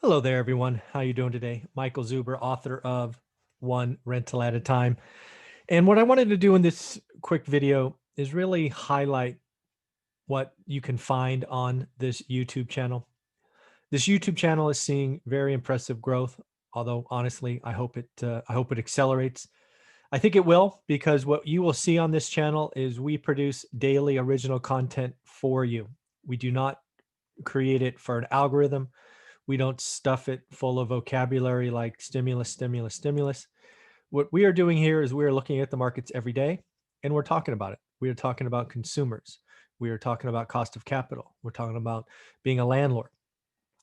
Hello there, everyone. How you doing today? Michael Zuber, author of One Rental at a Time. And what I wanted to do in this quick video is really highlight what you can find on this YouTube channel. This YouTube channel is seeing very impressive growth, although honestly, I hope it accelerates. I think it will, because what you will see on this channel is we produce daily original content for you. We do not create it for an algorithm. We don't stuff it full of vocabulary like stimulus, stimulus, stimulus. What we are doing here is we are looking at the markets every day and we're talking about it. We are talking about consumers. We are talking about cost of capital. We're talking about being a landlord.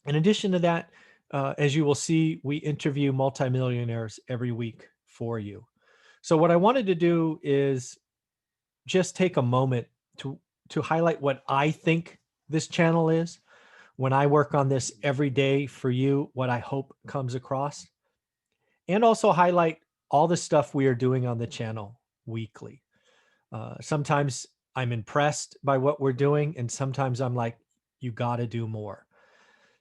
In addition to that, as you will see, we interview multimillionaires every week for you. So what I wanted to do is just take a moment to highlight what I think this channel is when I work on this every day for you, what I hope comes across, and also highlight all the stuff we are doing on the channel weekly. Sometimes I'm impressed by what we're doing, and sometimes I'm like, you got to do more.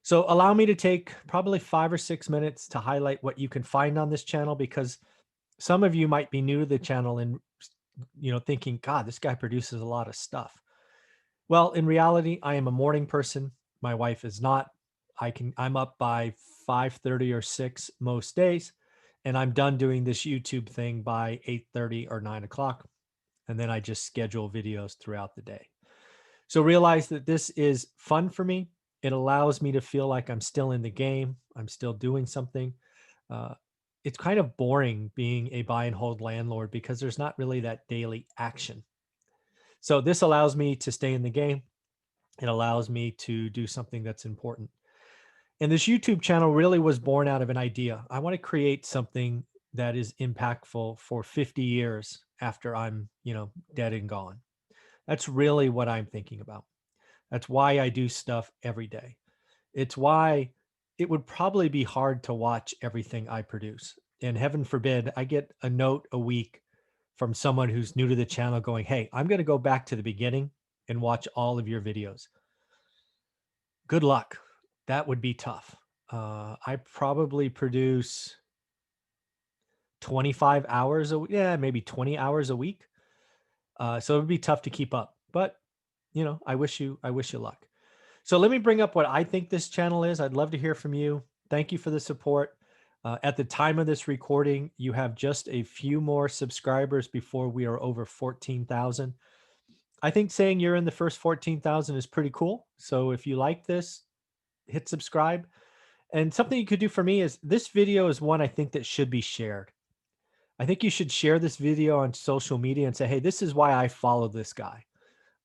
So allow me to take probably 5 or 6 minutes to highlight what you can find on this channel, because some of you might be new to the channel and thinking, God, this guy produces a lot of stuff. Well, in reality, I am a morning person. My wife is not. I'm up by 5:30 or 6 most days, and I'm done doing this YouTube thing by 8:30 or 9 o'clock. And then I just schedule videos throughout the day. So realize that this is fun for me. It allows me to feel like I'm still in the game. I'm still doing something. Uh, it's kind of boring being a buy and hold landlord because there's not really that daily action. So this allows me to stay in the game. It allows me to do something that's important. And this YouTube channel really was born out of an idea. I want to create something that is impactful for 50 years after I'm, dead and gone. That's really what I'm thinking about. That's why I do stuff every day. It's why it would probably be hard to watch everything I produce. And heaven forbid, I get a note a week from someone who's new to the channel going, "Hey, I'm going to go back to the beginning and watch all of your videos." Good luck. That would be tough. I probably produce 25 hours maybe 20 hours a week. So it would be tough to keep up. But I wish you luck. So let me bring up what I think this channel is. I'd love to hear from you. Thank you for the support. At the time of this recording, you have just a few more subscribers before we are over 14,000. I think saying you're in the first 14,000 is pretty cool. So if you like this, hit subscribe. And something you could do for me is, this video is one I think that should be shared. I think you should share this video on social media and say, hey, this is why I follow this guy.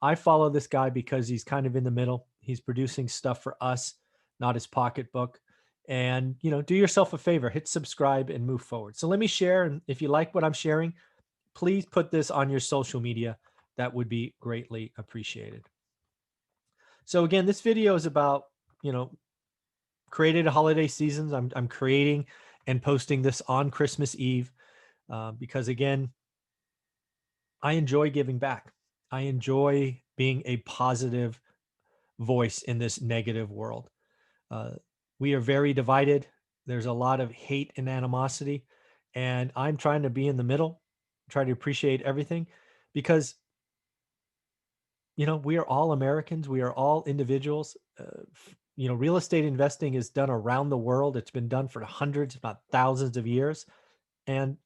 I follow this guy because he's kind of in the middle. He's producing stuff for us, not his pocketbook. And, do yourself a favor, hit subscribe and move forward. So let me share. And if you like what I'm sharing, please put this on your social media. That would be greatly appreciated. So again, this video is about, created a holiday seasons. I'm creating and posting this on Christmas Eve because, again, I enjoy giving back. I enjoy being a positive voice in this negative world. Uh, we are very divided. There's a lot of hate and animosity, and I'm trying to be in the middle, try to appreciate everything, because we are all Americans. We are all individuals. Real estate investing is done around the world. It's been done for hundreds, if not thousands of years. And,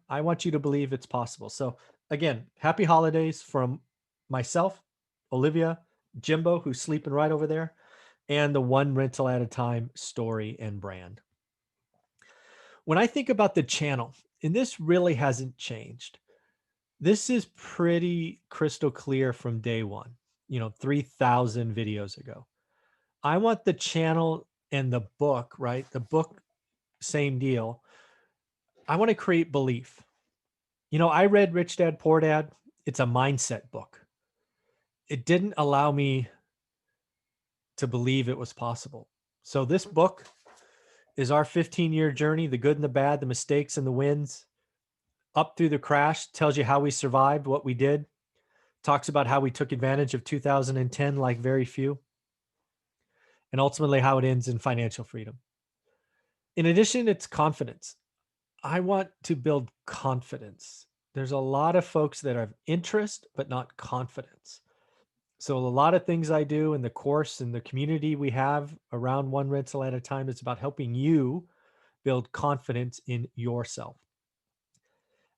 I want you to believe it's possible. So again, happy holidays from myself, Olivia, Jimbo, who's sleeping right over there, and the One Rental at a Time story and brand. When I think about the channel, and this really hasn't changed, this is pretty crystal clear from day one, 3,000 videos ago. I want the channel and the book, right? The book, same deal. I want to create belief. I read Rich Dad, Poor Dad. It's a mindset book. It didn't allow me to believe it was possible. So this book is our 15-year journey, the good and the bad, the mistakes and the wins, up through the crash, tells you how we survived, what we did, talks about how we took advantage of 2010 like very few. and ultimately how it ends in financial freedom. In addition, it's confidence. I want to build confidence. There's a lot of folks that have interest, but not confidence. So a lot of things I do in the course and the community we have around one rental at a time, it's about helping you build confidence in yourself.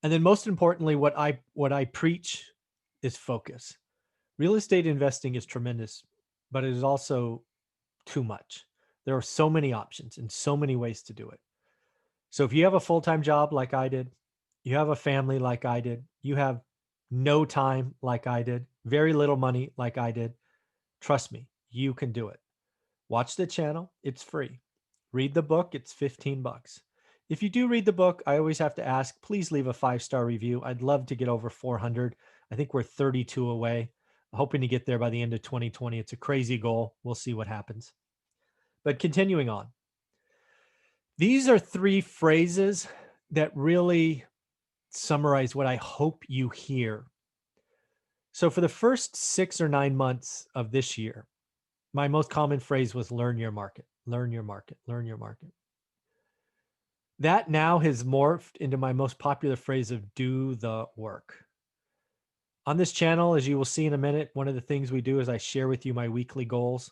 And then most importantly, what I preach is focus. Real estate investing is tremendous, but it is also too much. There are so many options and so many ways to do it. So if you have a full-time job like I did, you have a family like I did, you have no time like I did, very little money like I did, trust me, you can do it. Watch the channel, it's free. Read the book, it's 15 bucks. If you do read the book, I always have to ask, please leave a 5-star review. I'd love to get over 400. I think we're 32 away. Hoping to get there by the end of 2020. It's a crazy goal. We'll see what happens. But continuing on. These are 3 phrases that really summarize what I hope you hear. So for the first 6 or 9 months of this year, my most common phrase was learn your market, learn your market, learn your market. That now has morphed into my most popular phrase of do the work. On this channel, as you will see in a minute, one of the things we do is I share with you my weekly goals,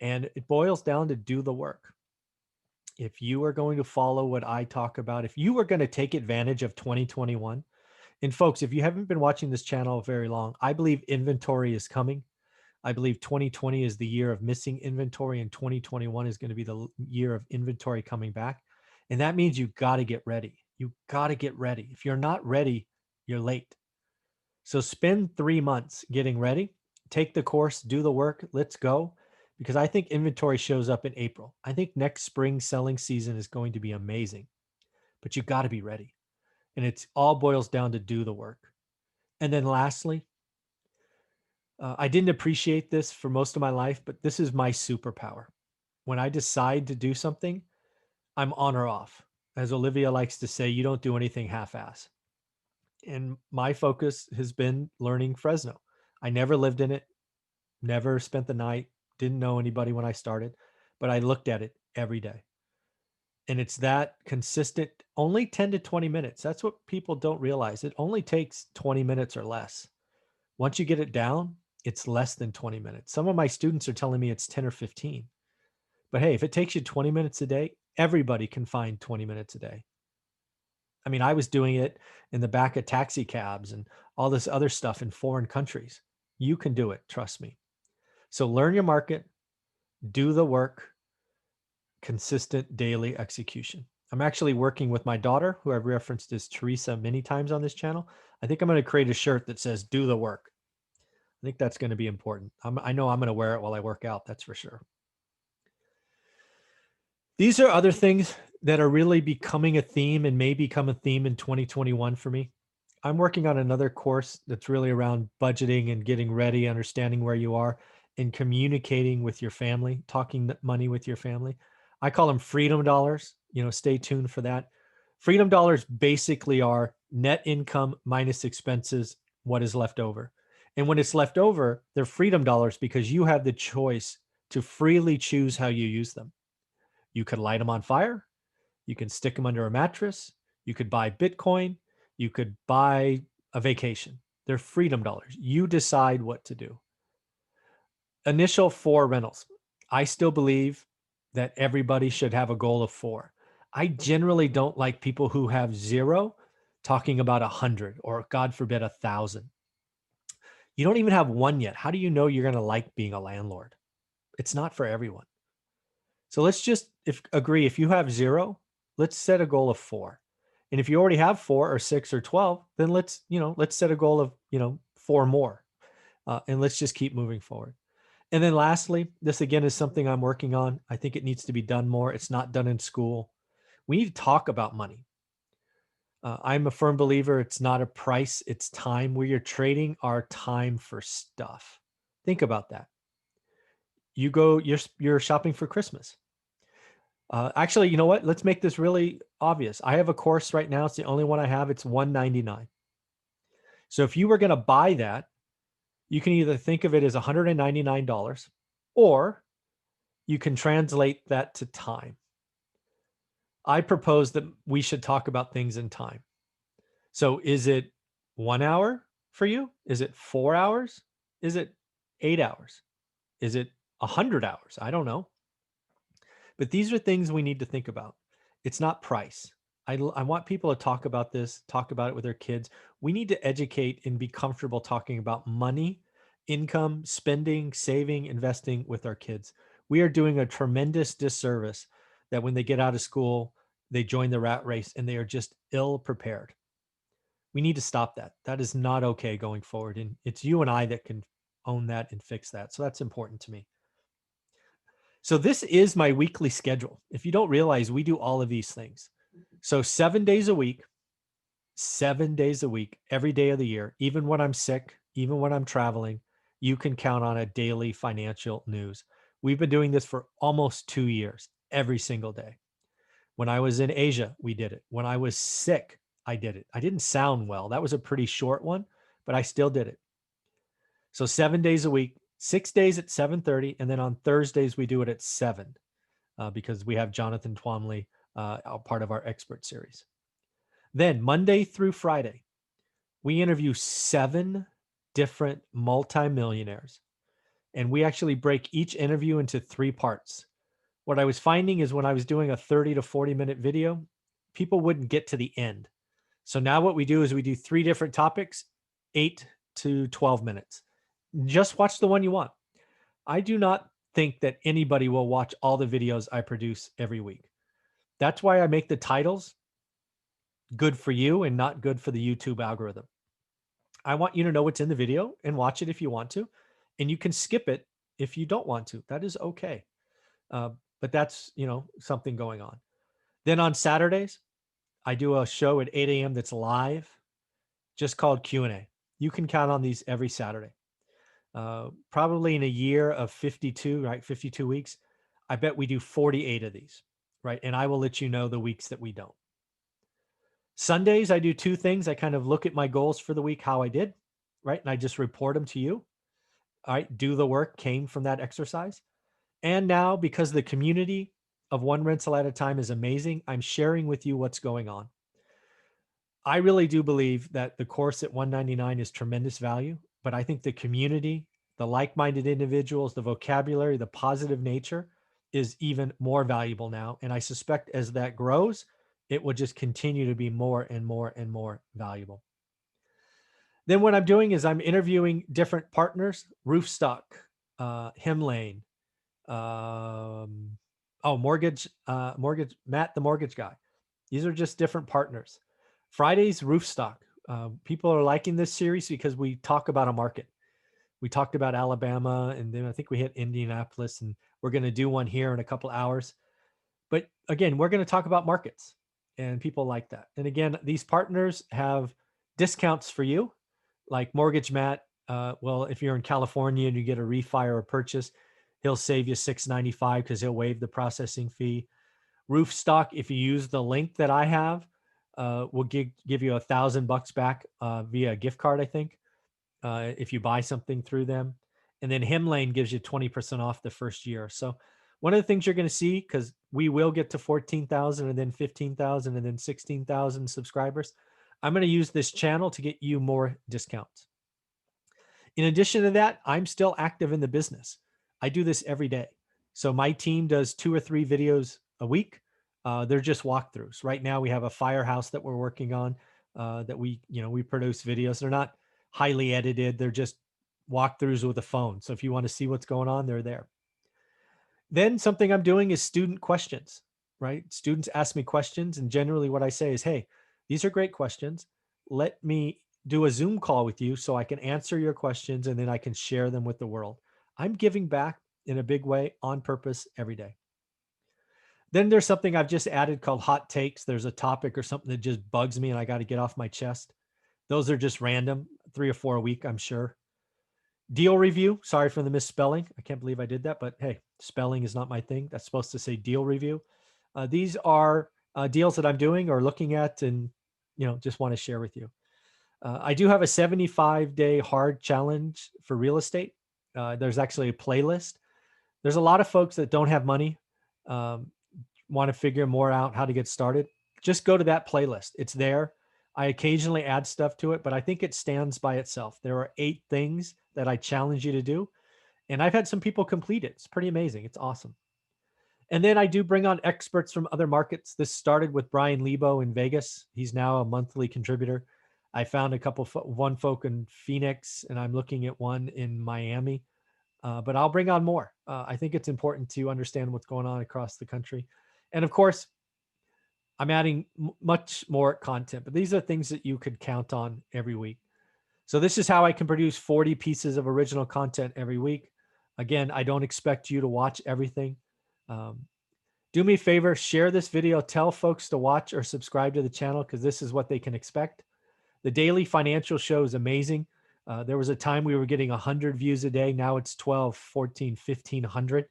and it boils down to do the work. If you are going to follow what I talk about, if you are going to take advantage of 2021, and folks, if you haven't been watching this channel very long, I believe inventory is coming. I believe 2020 is the year of missing inventory, and 2021 is going to be the year of inventory coming back. And that means you got to get ready. You got to get ready. If you're not ready, you're late. So spend 3 months getting ready, take the course, do the work, let's go. Because I think inventory shows up in April. I think next spring selling season is going to be amazing, but you got to be ready. And it's all boils down to do the work. And then lastly, I didn't appreciate this for most of my life, but this is my superpower. When I decide to do something, I'm on or off. As Olivia likes to say, you don't do anything half-ass. And my focus has been learning Fresno. I never lived in it, never spent the night, didn't know anybody when I started, but I looked at it every day. And it's that consistent, only 10 to 20 minutes. That's what people don't realize. It only takes 20 minutes or less. Once you get it down, it's less than 20 minutes. Some of my students are telling me it's 10 or 15. But hey, if it takes you 20 minutes a day, everybody can find 20 minutes a day. I mean, I was doing it in the back of taxi cabs and all this other stuff in foreign countries. You can do it, trust me. So learn your market, do the work, consistent daily execution. I'm actually working with my daughter, who I've referenced as Teresa many times on this channel. I think I'm going to create a shirt that says, do the work. I think that's going to be important. I know I'm going to wear it while I work out. That's for sure. These are other things that are really becoming a theme and may become a theme in 2021 for me. I'm working on another course that's really around budgeting and getting ready, understanding where you are, and communicating with your family, talking money with your family. I call them freedom dollars. Stay tuned for that. Freedom dollars basically are net income minus expenses, what is left over. And when it's left over, they're freedom dollars because you have the choice to freely choose how you use them. You could light them on fire. You can stick them under a mattress. You could buy Bitcoin. You could buy a vacation. They're freedom dollars. You decide what to do. Initial 4 rentals. I still believe that everybody should have a goal of 4. I generally don't like people who have 0 talking about 100 or, God forbid, 1,000. You don't even have 1 yet. How do you know you're going to like being a landlord? It's not for everyone. So let's just agree, if you have 0, let's set a goal of 4. And if you already have 4 or 6 or 12, then let's set a goal of, 4 more. And let's just keep moving forward. And then lastly, this again is something I'm working on. I think it needs to be done more. It's not done in school. We need to talk about money. I'm a firm believer it's not a price, it's time. We are trading our time for stuff. Think about that. You're shopping for Christmas. Actually, you know what? Let's make this really obvious. I have a course right now. It's the only one I have. It's $199. So if you were going to buy that, you can either think of it as $199 or you can translate that to time. I propose that we should talk about things in time. So is it 1 hour for you? Is it 4 hours? Is it 8 hours? Is it 100 hours? I don't know. But these are things we need to think about. It's not price. I want people to talk about this, talk about it with their kids. We need to educate and be comfortable talking about money, income, spending, saving, investing with our kids. We are doing a tremendous disservice that when they get out of school, they join the rat race and they are just ill prepared. We need to stop that. That is not okay going forward. And it's you and I that can own that and fix that. So that's important to me. So this is my weekly schedule. If you don't realize, we do all of these things. So 7 days a week, every day of the year, even when I'm sick, even when I'm traveling, you can count on a daily financial news. We've been doing this for almost 2 years, every single day. When I was in Asia, we did it. When I was sick, I did it. I didn't sound well. That was a pretty short one, but I still did it. So 7 days a week, 6 days at 7:30, and then on Thursdays we do it at 7 because we have Jonathan Twomley, part of our expert series. Then Monday through Friday, we interview 7 different multimillionaires, and we actually break each interview into 3 parts. What I was finding is when I was doing a 30 to 40-minute video, people wouldn't get to the end. So now what we do is we do 3 different topics, 8 to 12 minutes. Just watch the one you want. I do not think that anybody will watch all the videos I produce every week. That's why I make the titles good for you and not good for the YouTube algorithm. I want you to know what's in the video and watch it if you want to, and you can skip it if you don't want to. That is okay. But that's, something going on. Then on Saturdays, I do a show at 8 a.m. that's live, just called Q&A. You can count on these every Saturday. Probably in a year of 52, right? 52 weeks, I bet we do 48 of these, right? And I will let you know the weeks that we don't. Sundays, I do 2 things. I kind of look at my goals for the week, how I did, right? And I just report them to you. All right. Do the work came from that exercise. And now, because the community of One Rental at a Time is amazing, I'm sharing with you what's going on. I really do believe that the course at $199 is tremendous value, but I think the community, the like-minded individuals, the vocabulary, the positive nature is even more valuable now. And I suspect as that grows, it will just continue to be more and more and more valuable. Then what I'm doing is I'm interviewing different partners, Roofstock, Hemlane, mortgage, Matt, the mortgage guy. These are just different partners. Fridays, Roofstock. People are liking this series because we talk about a market. We talked about Alabama, and then I think we hit Indianapolis, and we're going to do one here in a couple hours. But again, we're going to talk about markets, and people like that. And again, these partners have discounts for you, like Mortgage Matt. Well, if you're in California and you get a refi or a purchase, he'll save you $695 because he'll waive the processing fee. Roofstock, if you use the link that I have, will give you $1,000 back via a gift card, I think, if you buy something through them. And then Hemlane gives you 20% off the first year. So one of the things you're going to see, because we will get to 14,000 and then 15,000 and then 16,000 subscribers, I'm going to use this channel to get you more discounts. In addition to that, I'm still active in the business. I do this every day. So my team does 2 or 3 videos a week. They're just walkthroughs. Right now we have a firehouse that we're working on that we produce videos. They're not highly edited. They're just walkthroughs with a phone. So if you want to see what's going on, they're there. Then something I'm doing is student questions, right? Students ask me questions, and generally what I say is, hey, these are great questions. Let me do a Zoom call with you so I can answer your questions and then I can share them with the world. I'm giving back in a big way on purpose every day. Then there's something I've just added called hot takes. There's a topic or something that just bugs me and I got to get off my chest. Those are just random, 3 or 4 a week, I'm sure. Deal review. Sorry for the misspelling. I can't believe I did that, but hey, spelling is not my thing. That's supposed to say deal review. These are deals that I'm doing or looking at and, just want to share with you. I do have a 75-day hard challenge for real estate. There's actually a playlist There's a lot of folks that don't have money, want to figure more out how to get started. Just go to that playlist. It's there. I occasionally add stuff to it, but I think it stands by itself. There are 8 things that I challenge you to do, and I've had some people complete it. It's pretty amazing. It's awesome. And then I do bring on experts from other markets. This started with Brian Lebo in Vegas. He's now a monthly contributor. I found a couple, one folk in Phoenix, and I'm looking at one in Miami. But I'll bring on more. I think it's important to understand what's going on across the country. And of course, I'm adding much more content, but these are things that you could count on every week. So this is how I can produce 40 pieces of original content every week. Again, I don't expect you to watch everything. Do me a favor, share this video, tell folks to watch or subscribe to the channel, because this is what they can expect. The daily financial show is amazing. There was a time we were getting 100 views a day. Now it's 12, 14, 1,500.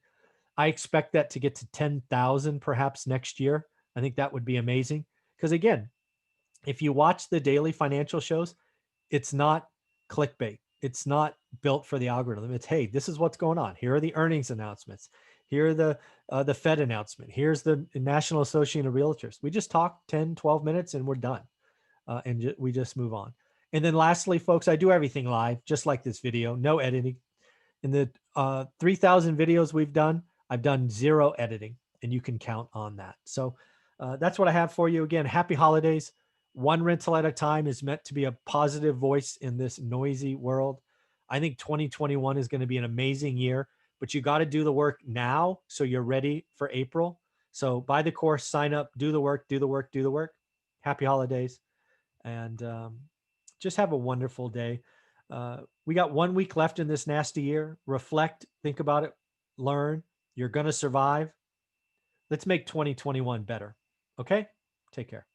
I expect that to get to 10,000 perhaps next year. I think that would be amazing. Because again, if you watch the daily financial shows, it's not clickbait. It's not built for the algorithm. It's, hey, this is what's going on. Here are the earnings announcements. Here are the Fed announcement. Here's the National Association of Realtors. We just talk 10, 12 minutes and we're done. And we just move on. And then lastly, folks, I do everything live, just like this video, no editing. In the 3,000 videos we've done, I've done 0 editing, and you can count on that. So that's what I have for you. Again, happy holidays. One rental at a time is meant to be a positive voice in this noisy world. I think 2021 is going to be an amazing year, but you got to do the work now so you're ready for April. So buy the course, sign up, do the work, do the work, do the work. Happy holidays. And just have a wonderful day. We got 1 week left in this nasty year. Reflect, think about it, learn. You're going to survive. Let's make 2021 better. Okay? Take care.